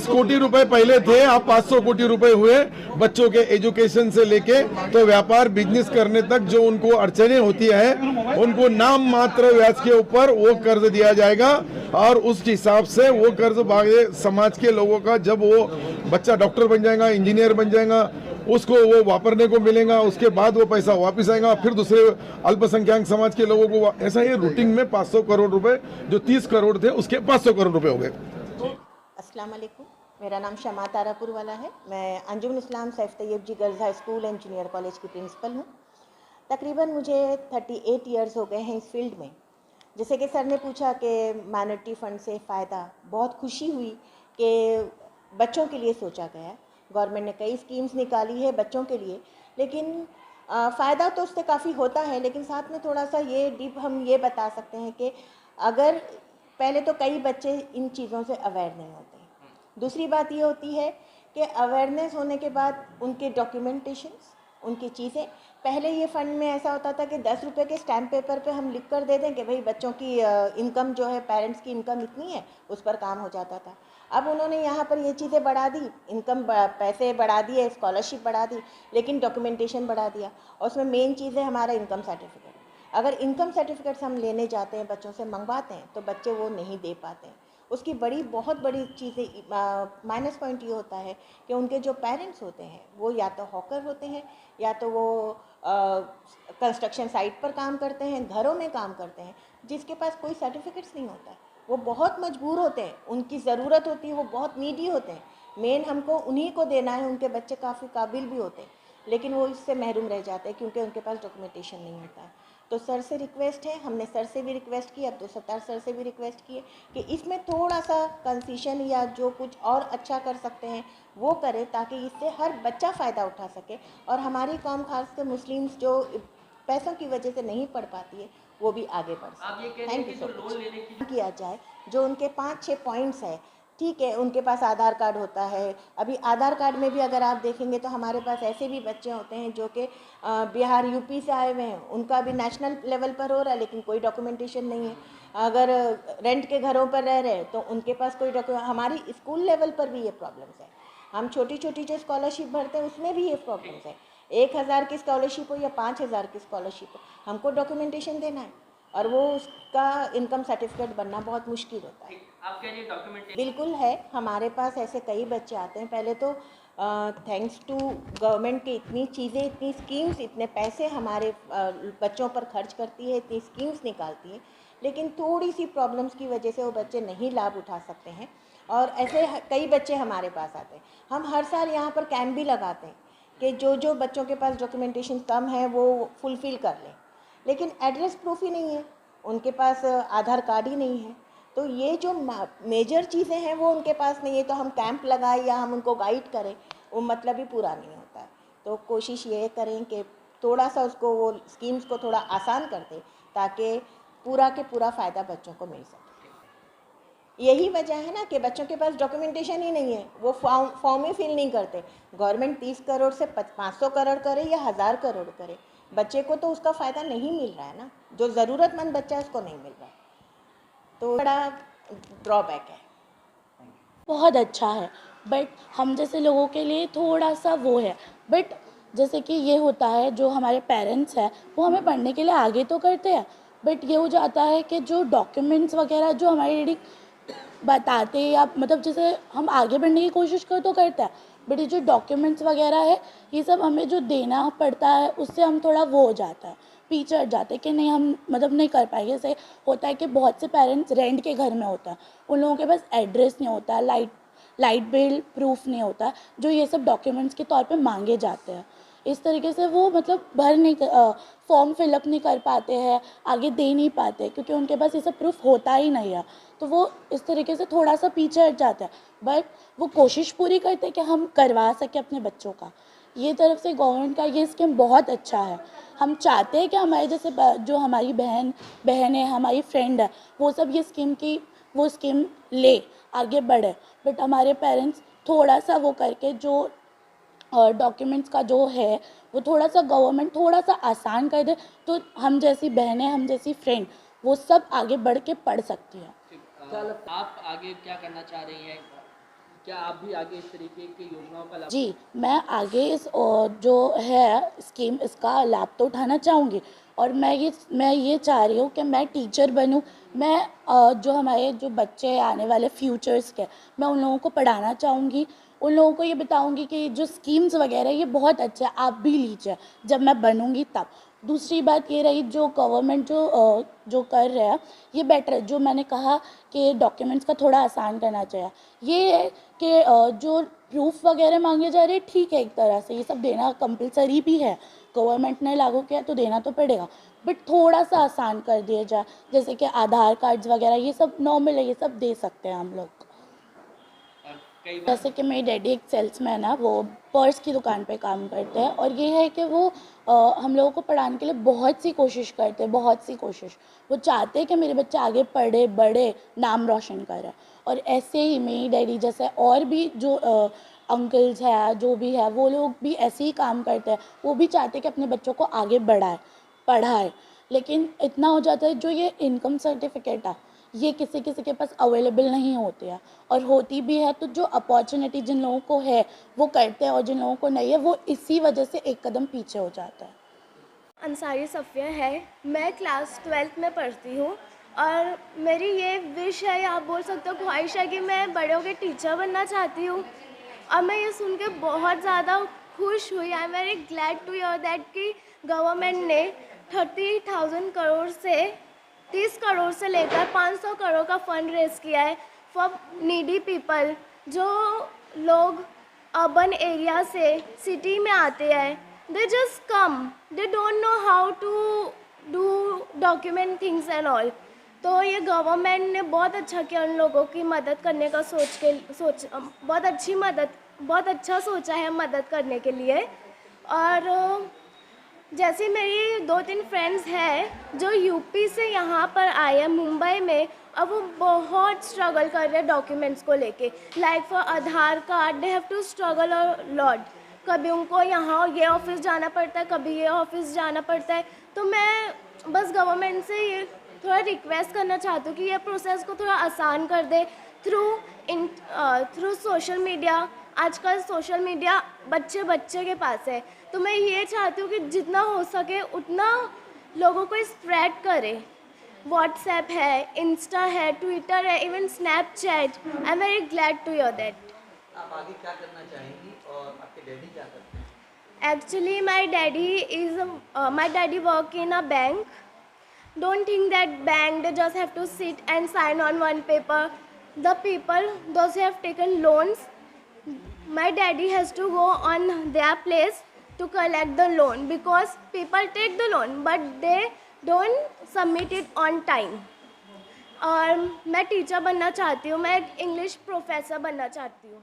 कोटि रुपए पहले थे, अब 500 कोटि रुपए हुए। बच्चों के एजुकेशन से लेके तो व्यापार बिजनेस करने तक जो उनको अड़चने होती है, उनको नाम मात्र ब्याज के ऊपर वो कर्ज दिया जाएगा और उस हिसाब से वो कर्ज बाकी समाज के लोगों का, जब वो बच्चा डॉक्टर बन जाएगा, इंजीनियर बन जाएगा, उसको वो वापरने को मिलेगा, उसके बाद वो पैसा वापस आएगा, फिर दूसरे अल्पसंख्यक समाज के लोगों को ऐसा ही रूटिंग में 500 करोड़ रुपए, जो 30 करोड़ थे उसके 500 करोड़ रुपए हो गए। अस्सलाम वालेकुम, मेरा नाम शमा तारापुर वाला है। मैं Anjuman Islam Saif Tayyab ji girls high school and junior college की प्रिंसिपल हूँ। तकरीबन मुझे 38 ईयर्स हो गए हैं इस फील्ड में। जैसे कि सर ने पूछा कि माइनॉरिटी फ़ंड से फ़ायदा, बहुत खुशी हुई कि बच्चों के लिए सोचा गया है। गवर्नमेंट ने कई स्कीम्स निकाली है बच्चों के लिए, लेकिन फ़ायदा तो उससे काफ़ी होता है, लेकिन साथ में थोड़ा सा ये डीप हम ये बता सकते हैं कि अगर पहले तो कई बच्चे इन चीज़ों से अवेयर नहीं होते। दूसरी बात ये होती है कि अवेयरनेस होने के बाद उनके डॉक्यूमेंटेशंस, उनकी चीज़ें, पहले ये फ़ंड में ऐसा होता था कि 10 रुपये के स्टैम्प पेपर पे हम लिख कर दे दें कि भाई बच्चों की इनकम जो है, पेरेंट्स की इनकम इतनी है, उस पर काम हो जाता था। अब उन्होंने यहाँ पर ये चीज़ें बढ़ा दी, इनकम पैसे बढ़ा दिए, स्कॉलरशिप बढ़ा दी, लेकिन डॉक्यूमेंटेशन बढ़ा दिया। और उसमें मेन चीज़ है हमारा इनकम सर्टिफिकेट। अगर इनकम सर्टिफिकेट्स हम लेने जाते हैं, बच्चों से मंगवाते हैं, तो बच्चे वो नहीं दे पाते हैं। उसकी बहुत बड़ी चीज़ें माइनस पॉइंट ये होता है कि उनके जो पेरेंट्स होते हैं वो या तो हॉकर होते हैं, या तो वो कंस्ट्रक्शन साइट पर काम करते हैं, घरों में काम करते हैं, जिसके पास कोई सर्टिफिकेट्स नहीं होता है। वो बहुत मजबूर होते हैं, उनकी ज़रूरत होती है, वो बहुत नीडी होते हैं। मेन हमको उन्हीं को देना है, उनके बच्चे काफ़ी काबिल भी होते हैं, लेकिन वो इससे महरूम रह जाते हैं क्योंकि उनके पास डॉक्यूमेंटेशन नहीं होता है। तो सर से रिक्वेस्ट है, हमने सर से भी रिक्वेस्ट की, अब 270 सर से भी रिक्वेस्ट की है कि इसमें थोड़ा सा कंसेशन या जो कुछ और अच्छा कर सकते हैं वो करें, ताकि इससे हर बच्चा फ़ायदा उठा सके और हमारी कौम, खास कर मुस्लिम्स जो पैसों की वजह से नहीं पढ़ पाती है, वो भी आगे बढ़ सके। Thank you so much. किया जाए जो उनके 5-6 पॉइंट्स है, ठीक है, उनके पास आधार कार्ड होता है। अभी आधार कार्ड में भी अगर आप देखेंगे तो हमारे पास ऐसे भी बच्चे होते हैं जो कि बिहार यूपी से आए हुए हैं, उनका भी नेशनल लेवल पर हो रहा है, लेकिन कोई डॉक्यूमेंटेशन नहीं है। अगर रेंट के घरों पर रह रहे हैं तो उनके पास कोई डॉक्यूमेंट, हमारी स्कूल लेवल पर भी ये प्रॉब्लम्स है। हम छोटी छोटी जो स्कॉलरशिप भरते हैं उसमें भी ये प्रॉब्लम्स है। 1,000 की स्कॉलरशिप हो या 5,000 की स्कॉलरशिप हो, हमको डॉक्यूमेंटेशन देना है और वो उसका इनकम सर्टिफिकेट बनना बहुत मुश्किल होता है। आपके लिए डॉक्यूमेंटेशन बिल्कुल है, हमारे पास ऐसे कई बच्चे आते हैं। पहले तो थैंक्स टू गवर्नमेंट की इतनी चीज़ें, इतनी स्कीम्स, इतने पैसे हमारे बच्चों पर खर्च करती है, इतनी स्कीम्स निकालती है, लेकिन थोड़ी सी प्रॉब्लम्स की वजह से वो बच्चे नहीं लाभ उठा सकते हैं। और ऐसे कई बच्चे हमारे पास आते हैं। हम हर साल यहाँ पर कैंप भी लगाते हैं कि जो जो बच्चों के पास डॉक्यूमेंटेशन कम है वो फुलफ़िल कर लें, लेकिन एड्रेस प्रूफ ही नहीं है, उनके पास आधार कार्ड ही नहीं है। तो ये जो मेजर चीज़ें हैं वो उनके पास नहीं है, तो हम कैंप लगाएं या हम उनको गाइड करें, वो मतलब ही पूरा नहीं होता है। तो कोशिश ये करें कि थोड़ा सा उसको, वो स्कीम्स को थोड़ा आसान कर दें, ताकि पूरा के पूरा फ़ायदा बच्चों को मिल सके। यही वजह है ना कि बच्चों के पास डॉक्यूमेंटेशन ही नहीं है, वो फॉर्म ही फिल नहीं करते। गवर्नमेंट 30 करोड़ से 500 करोड़ करे या 1000 करोड़ करे, बच्चे को तो उसका फ़ायदा नहीं मिल रहा है ना, जो ज़रूरतमंद बच्चा है उसको नहीं मिल रहा है, तो बड़ा ड्रॉबैक है। बहुत अच्छा है, बट हम जैसे लोगों के लिए थोड़ा सा वो है। बट जैसे कि ये होता है, जो हमारे पेरेंट्स हैं वो हमें पढ़ने के लिए आगे तो करते हैं, बट ये हो जाता है कि जो डॉक्यूमेंट्स वगैरह जो हमारे डैडी बताते हैं, या मतलब जैसे हम आगे बढ़ने की कोशिश तो करते हैं, बट ये जो डॉक्यूमेंट्स वगैरह है, ये सब हमें जो देना पड़ता है, उससे हम थोड़ा वो हो जाता है, पीछे हट जाते हैं कि नहीं हम मतलब नहीं कर पाएंगे। जैसे होता है कि बहुत से पेरेंट्स रेंट के घर में होता है, उन लोगों के पास एड्रेस नहीं होता, लाइट बिल प्रूफ नहीं होता, जो ये सब डॉक्यूमेंट्स के तौर पे मांगे जाते हैं। इस तरीके से वो मतलब फॉर्म फिलअप नहीं कर पाते हैं, आगे दे नहीं पाते, क्योंकि उनके पास ये सब प्रूफ होता ही नहीं है। तो वो इस तरीके से थोड़ा सा पीछे हट जाता है, बट वो कोशिश पूरी करते हैं कि हम करवा सकें अपने बच्चों का। ये तरफ से गवर्नमेंट का ये स्कीम बहुत अच्छा है। हम चाहते हैं कि हमारे जैसे जो हमारी बहन है, हमारी फ्रेंड है, वो सब ये स्कीम ले आगे बढ़े, बट हमारे पेरेंट्स थोड़ा सा वो करके जो डॉक्यूमेंट्स का जो है वो थोड़ा सा गवर्नमेंट थोड़ा सा आसान कर दे, तो हम जैसी बहनें, हम जैसी फ्रेंड, वो सब आगे बढ़ के पढ़ सकती हैं। आप आगे क्या करना चाह रही हैं? क्या आप भी आगे इस तरीके की योजनाओं का लाभ? जी, मैं आगे इस जो है स्कीम, इसका लाभ तो उठाना चाहूँगी। और मैं ये चाह रही हूँ कि मैं टीचर बनूँ। मैं जो हमारे जो बच्चे आने वाले फ्यूचर्स के, मैं उन लोगों को पढ़ाना चाहूँगी। उन लोगों को ये बताऊँगी कि जो स्कीम्स वगैरह ये बहुत अच्छे हैं, आप भी लीजिए जब मैं बनूँगी तब। दूसरी बात ये रही, जो गवर्नमेंट जो कर रहा है ये बेटर है। जो मैंने कहा कि डॉक्यूमेंट्स का थोड़ा आसान करना चाहिए, ये है कि जो प्रूफ वगैरह मांगे जा रहे हैं, ठीक है, एक तरह से ये सब देना कंपलसरी भी है, गवर्नमेंट ने लागू किया तो देना तो पड़ेगा, बट थोड़ा सा आसान कर दिया जाए। जैसे कि आधार कार्ड्स वगैरह ये सब नॉर्मल है, ये सब दे सकते हैं हम लोग। और कई बार जैसे कि मेरे डैडी एक सेल्समैन है, वो पर्स की दुकान पे काम करते हैं, और ये है कि वो हम लोगों को पढ़ाने के लिए बहुत सी कोशिश करते हैं, बहुत सी कोशिश। वो चाहते हैं कि मेरे बच्चे आगे पढ़े, बड़े, नाम रोशन करें। और ऐसे ही मेरी डैडी जैसे और भी जो अंकल्स हैं, जो भी है, वो लोग भी ऐसे ही काम करते हैं। वो भी चाहते हैं कि अपने बच्चों को आगे बढ़ाए, पढ़ाए। लेकिन इतना हो जाता है, जो ये इनकम सर्टिफिकेट है ये किसी किसी के पास अवेलेबल नहीं होती है, और होती भी है तो जो अपॉर्चुनिटी जिन लोगों को है वो करते हैं, और जिन लोगों को नहीं है वो इसी वजह से एक कदम पीछे हो जाता है। अंसारी सफ़िया है। मैं क्लास 12th में पढ़ती हूँ और मेरी ये विश है, या आप बोल सकते हो ख्वाहिश है, कि मैं बड़े होकर टीचर बनना चाहती हूँ। और मैं ये सुन के बहुत ज़्यादा खुश हुई। I am very glad to hear that कि गवर्नमेंट ने 30,000 करोड़ से 30 करोड़ से लेकर 500 करोड़ का फंड रेज किया है फॉर नीडी पीपल। जो लोग अर्बन एरिया से सिटी में आते हैं, they just come, they don't know how to do document things and all। तो ये गवर्नमेंट ने बहुत अच्छा किया उन लोगों की मदद करने का बहुत अच्छा सोचा है मदद करने के लिए। और जैसे मेरी 2-3 फ्रेंड्स हैं जो यूपी से यहाँ पर आए हैं मुंबई में, अब वो बहुत स्ट्रगल कर रहे हैं डॉक्यूमेंट्स को लेके। Like for Aadhaar card they have to struggle a lot. कभी उनको यहाँ ये ऑफिस जाना पड़ता है, कभी ये ऑफिस जाना पड़ता है। तो मैं बस गवर्नमेंट से ये थोड़ा रिक्वेस्ट करना चाहती हूँ कि ये प्रोसेस को थोड़ा आसान कर दे थ्रू सोशल मीडिया। आजकल सोशल मीडिया बच्चे के पास है, तो मैं ये चाहती हूँ कि जितना हो सके उतना लोगों को स्प्रेड करे। व्हाट्सएप है, इंस्टा है, ट्विटर है, even Snapchat. I am very glad to hear that. आप आगे क्या करना चाहेंगी और आपके डैडी क्या करते हैं? Actually, my daddy work in a bank. Don't think that bank they just have to sit and sign on one paper. The people, those who have taken loans, my daddy has to go on their place to collect the loan, because people take the loan but they don't submit it on time. और मैं teacher बनना चाहती हूँ, मैं एक English professor बनना चाहती हूँ।